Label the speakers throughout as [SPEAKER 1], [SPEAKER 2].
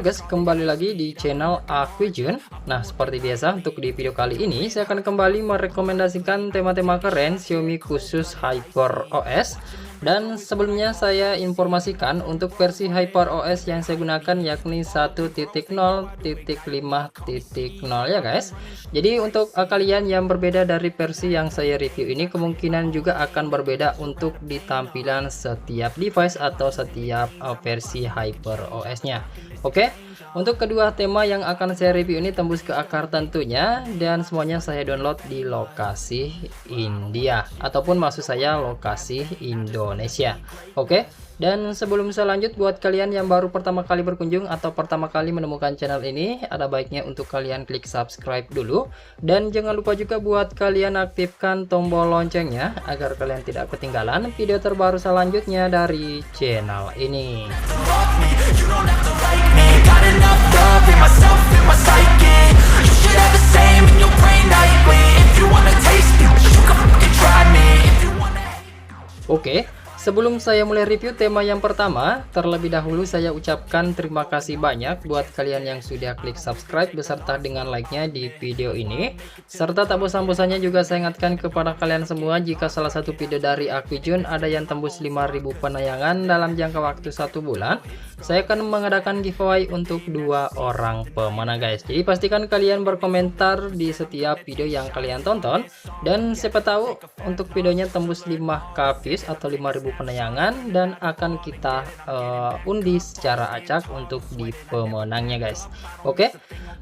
[SPEAKER 1] guys, kembali lagi di channel aku Jun. Nah, seperti biasa untuk di video kali ini saya akan kembali merekomendasikan tema-tema keren Xiaomi khusus HyperOS. Dan sebelumnya saya informasikan untuk versi HyperOS yang saya gunakan yakni 1.0.5.0 ya guys. Jadi untuk kalian yang berbeda dari versi yang saya review ini, kemungkinan juga akan berbeda untuk di tampilan setiap device atau setiap versi HyperOS nya. Oke, untuk kedua tema yang akan saya review ini tembus ke akar tentunya, dan semuanya saya download di lokasi India ataupun maksud saya lokasi Indonesia. Oke, dan sebelum saya lanjut, buat kalian yang baru pertama kali berkunjung atau pertama kali menemukan channel ini, ada baiknya untuk kalian klik subscribe dulu, dan jangan lupa juga buat kalian aktifkan tombol loncengnya agar kalian tidak ketinggalan video terbaru selanjutnya dari channel ini. Oke, sebelum saya mulai review tema yang pertama, terlebih dahulu saya ucapkan terima kasih banyak buat kalian yang sudah klik subscribe beserta dengan like-nya di video ini. Serta tak bosan-bosannya juga saya ingatkan kepada kalian semua, jika salah satu video dari aku Jun ada yang tembus 5.000 penayangan dalam jangka waktu 1 bulan, saya akan mengadakan giveaway untuk 2 orang pemenang guys. Jadi pastikan kalian berkomentar di setiap video yang kalian tonton, dan siapa tahu untuk videonya tembus 5k views atau 5.000 penayangan, dan akan kita undi secara acak untuk di pemenangnya guys. Oke,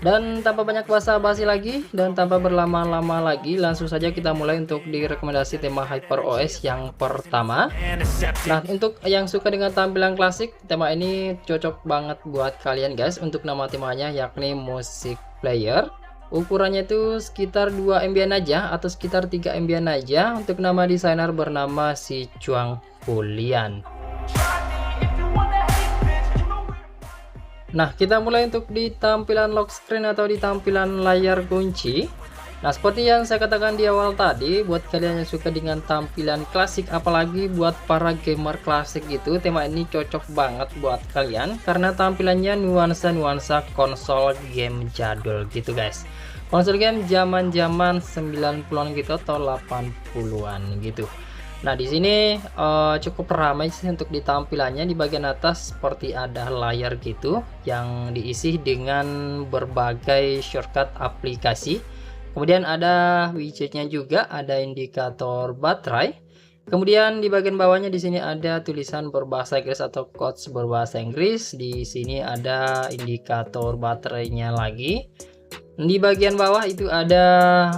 [SPEAKER 1] dan tanpa banyak basa-basi lagi dan tanpa berlama-lama lagi, langsung saja kita mulai untuk di rekomendasi tema HyperOS yang pertama. Nah, untuk yang suka dengan tampilan klasik, tema ini cocok banget buat kalian guys. Untuk nama temanya yakni Music Player. Ukurannya itu sekitar 2 MB aja atau sekitar 3 MB aja. Untuk nama desainer bernama si Chuang Pulian. Nah, kita mulai untuk di tampilan lock screen atau di tampilan layar kunci. Nah, seperti yang saya katakan di awal tadi, buat kalian yang suka dengan tampilan klasik, apalagi buat para gamer klasik gitu, tema ini cocok banget buat kalian karena tampilannya nuansa-nuansa konsol game jadul gitu guys. Konsol game zaman-zaman 90-an gitu atau 80-an gitu. Nah, di sini cukup ramai sih untuk di tampilannya. Di bagian atas seperti ada layar gitu yang diisi dengan berbagai shortcut aplikasi. Kemudian ada widgetnya juga, ada indikator baterai. Kemudian di bagian bawahnya di sini ada tulisan berbahasa Inggris atau quotes berbahasa Inggris. Di sini ada indikator baterainya lagi. Di bagian bawah itu ada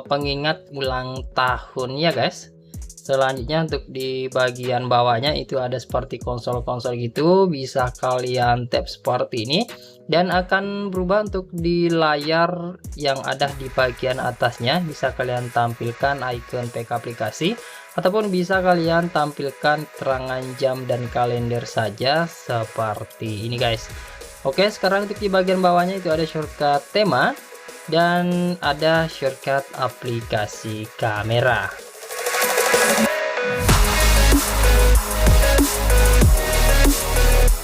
[SPEAKER 1] pengingat ulang tahun ya guys. Selanjutnya untuk di bagian bawahnya itu ada seperti konsol-konsol gitu, bisa kalian tap seperti ini dan akan berubah. Untuk di layar yang ada di bagian atasnya bisa kalian tampilkan icon pack aplikasi, ataupun bisa kalian tampilkan keterangan jam dan kalender saja seperti ini guys. Oke, sekarang untuk di bagian bawahnya itu ada shortcut tema dan ada shortcut aplikasi kamera.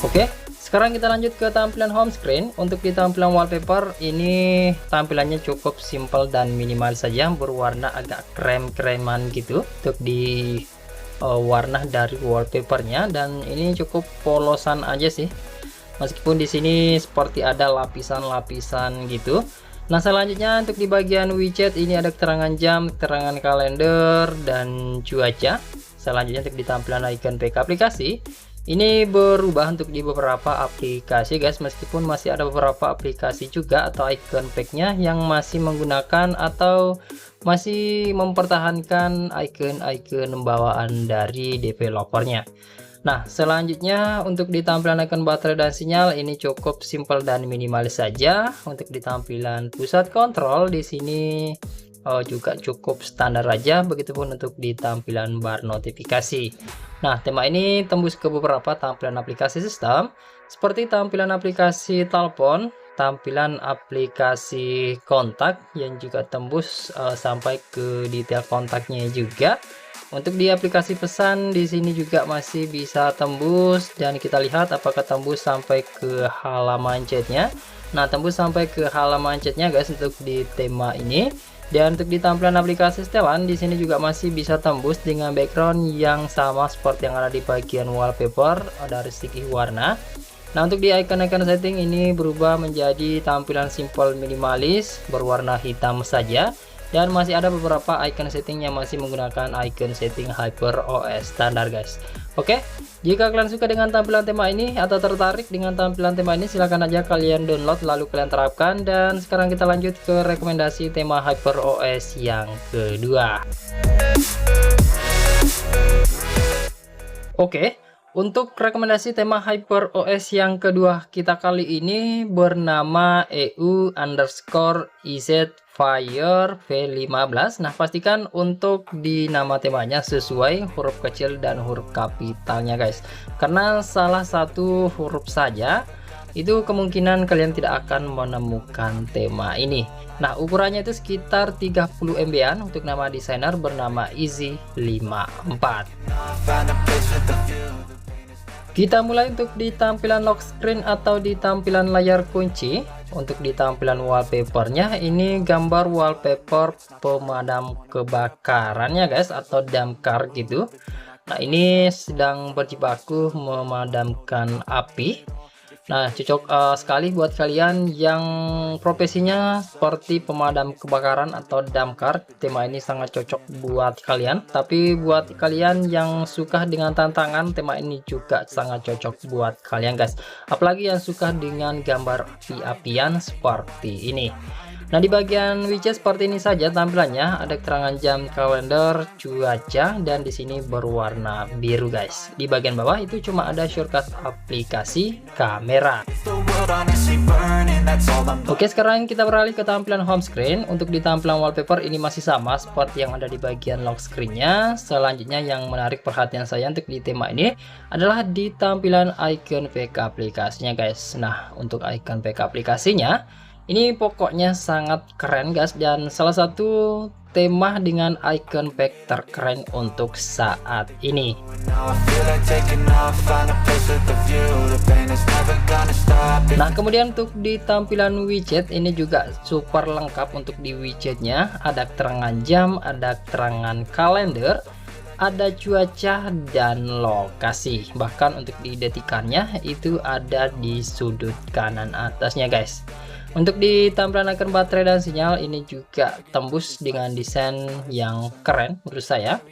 [SPEAKER 1] Oke, sekarang kita lanjut ke tampilan home screen. Untuk di tampilan wallpaper ini tampilannya cukup simple dan minimal saja, berwarna agak krem-kreman gitu untuk di warna dari wallpapernya, dan ini cukup polosan aja sih. Meskipun di sini seperti ada lapisan-lapisan gitu. Nah, selanjutnya untuk di bagian widget ini ada keterangan jam, keterangan kalender, dan cuaca. Selanjutnya untuk di tampilan icon pack aplikasi ini berubah untuk di beberapa aplikasi guys, meskipun masih ada beberapa aplikasi juga atau icon packnya yang masih menggunakan atau masih mempertahankan icon-icon bawaan dari developernya. Nah, selanjutnya untuk di tampilan icon baterai dan sinyal ini cukup simple dan minimalis saja. Untuk di tampilan pusat kontrol di sini juga cukup standar aja, begitupun untuk di tampilan bar notifikasi. Nah, tema ini tembus ke beberapa tampilan aplikasi sistem seperti tampilan aplikasi telepon, tampilan aplikasi kontak yang juga tembus sampai ke detail kontaknya juga. Untuk di aplikasi pesan di sini juga masih bisa tembus, dan kita lihat apakah tembus sampai ke halaman chatnya. Nah, tembus sampai ke halaman chatnya guys untuk di tema ini. Dan untuk di tampilan aplikasi setelan di sini juga masih bisa tembus dengan background yang sama seperti yang ada di bagian wallpaper dari segi warna. Nah, untuk di icon-icon setting ini berubah menjadi tampilan simple minimalis berwarna hitam saja. Dan masih ada beberapa icon setting yang masih menggunakan icon setting HyperOS standar guys. Oke, jika kalian suka dengan tampilan tema ini atau tertarik dengan tampilan tema ini, silahkan aja kalian download lalu kalian terapkan. Dan sekarang kita lanjut ke rekomendasi tema HyperOS yang kedua. Oke, untuk rekomendasi tema HyperOS yang kedua kita kali ini bernama EU_IZ Fire V15. Nah, pastikan untuk di nama temanya sesuai huruf kecil dan huruf kapitalnya guys, karena salah satu huruf saja itu kemungkinan kalian tidak akan menemukan tema ini. Nah, ukurannya itu sekitar 30 MB-an untuk nama desainer bernama Easy54. Kita mulai untuk di tampilan lock screen atau di tampilan layar kunci. Untuk di tampilan wallpapernya ini gambar wallpaper pemadam kebakarannya guys, atau damkar gitu. Nah, ini sedang berjibaku memadamkan api. Nah, cocok sekali buat kalian yang profesinya seperti pemadam kebakaran atau damkar. Tema ini sangat cocok buat kalian. Tapi buat kalian yang suka dengan tantangan, tema ini juga sangat cocok buat kalian guys. Apalagi yang suka dengan gambar api-apian seperti ini. Nah, di bagian widget seperti ini saja tampilannya, ada keterangan jam, kalender, cuaca, dan di sini berwarna biru guys. Di bagian bawah itu cuma ada shortcut aplikasi kamera. Oke, sekarang kita beralih ke tampilan home screen. Untuk di tampilan wallpaper ini masih sama seperti yang ada di bagian lock screen-nya. Selanjutnya yang menarik perhatian saya untuk di tema ini adalah di tampilan icon PK aplikasinya guys. Nah, untuk icon PK aplikasinya ini pokoknya sangat keren guys, dan salah satu tema dengan icon pack terkeren untuk saat ini. Nah, kemudian untuk di tampilan widget ini juga super lengkap. Untuk di widgetnya ada keterangan jam, ada keterangan kalender, ada cuaca dan lokasi. Bahkan untuk di detikannya itu ada di sudut kanan atasnya guys. Untuk di tampilan icon baterai dan sinyal ini juga tembus dengan desain yang keren menurut saya.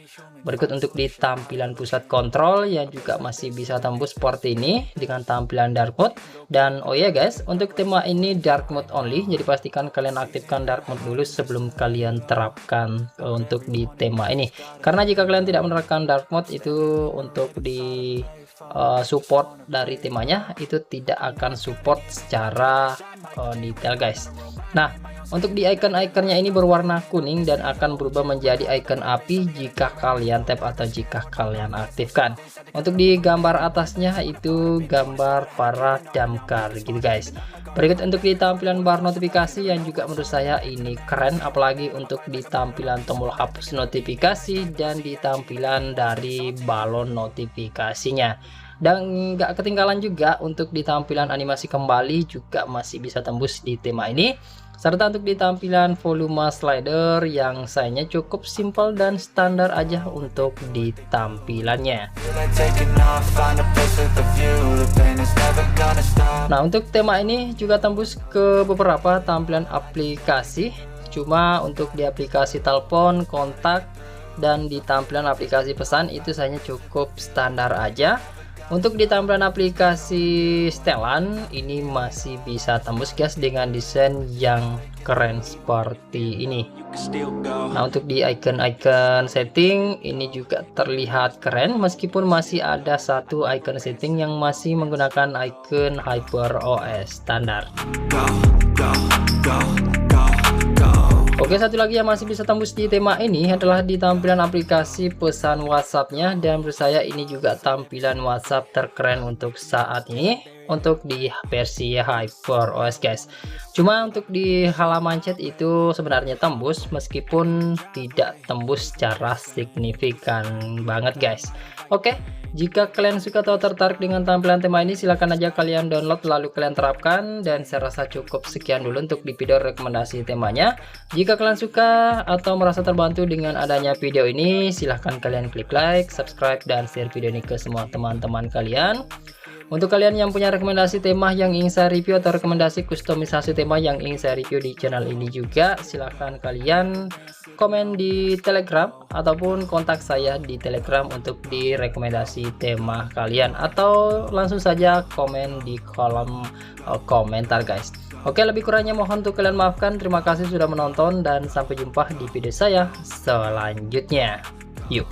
[SPEAKER 1] Berikut untuk di tampilan pusat kontrol yang juga masih bisa tembus seperti ini dengan tampilan dark mode. Dan oh ya guys, untuk tema ini dark mode only, jadi pastikan kalian aktifkan dark mode dulu sebelum kalian terapkan untuk di tema ini. Karena jika kalian tidak menerapkan dark mode itu untuk di support dari temanya itu tidak akan support secara detail guys. Nah, untuk di icon-iconnya ini berwarna kuning dan akan berubah menjadi icon api jika kalian tap atau jika kalian aktifkan. Untuk di gambar atasnya itu gambar para damkar gitu guys. Berikut untuk di tampilan bar notifikasi yang juga menurut saya ini keren, apalagi untuk di tampilan tombol hapus notifikasi dan di tampilan dari balon notifikasinya. Dan nggak ketinggalan juga untuk di tampilan animasi kembali juga masih bisa tembus di tema ini. Serta untuk di tampilan volume slider yang sayangnya cukup simpel dan standar aja untuk di tampilannya. Nah, untuk tema ini juga tembus ke beberapa tampilan aplikasi. Cuma untuk di aplikasi telepon, kontak, dan di tampilan aplikasi pesan itu sayangnya cukup standar aja. Untuk di tampilan aplikasi setelan ini masih bisa tembus guys dengan desain yang keren seperti ini. Nah, untuk di icon-icon setting ini juga terlihat keren meskipun masih ada satu icon setting yang masih menggunakan icon HyperOS standar. Oke, satu lagi yang masih bisa tembus di tema ini adalah di tampilan aplikasi pesan WhatsApp-nya, dan menurut saya ini juga tampilan WhatsApp terkeren untuk saat ini. untuk di versi HyperOS guys. Cuma untuk di halaman chat itu sebenarnya tembus, meskipun tidak tembus secara signifikan banget guys. Oke, jika kalian suka atau tertarik dengan tampilan tema ini, silahkan aja kalian download lalu kalian terapkan. Dan saya rasa cukup sekian dulu untuk di video rekomendasi temanya. Jika kalian suka atau merasa terbantu dengan adanya video ini, silahkan kalian klik like, subscribe, dan share video ini ke semua teman-teman kalian. Untuk kalian yang punya rekomendasi tema yang ingin saya review atau rekomendasi kustomisasi tema yang ingin saya review di channel ini juga, silahkan kalian komen di Telegram ataupun kontak saya di Telegram untuk direkomendasi tema kalian, atau langsung saja komen di kolom komentar guys. Oke, lebih kurangnya mohon untuk kalian maafkan. Terima kasih sudah menonton dan sampai jumpa di video saya selanjutnya. Yuk.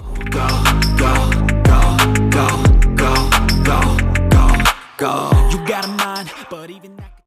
[SPEAKER 2] Go. You gotta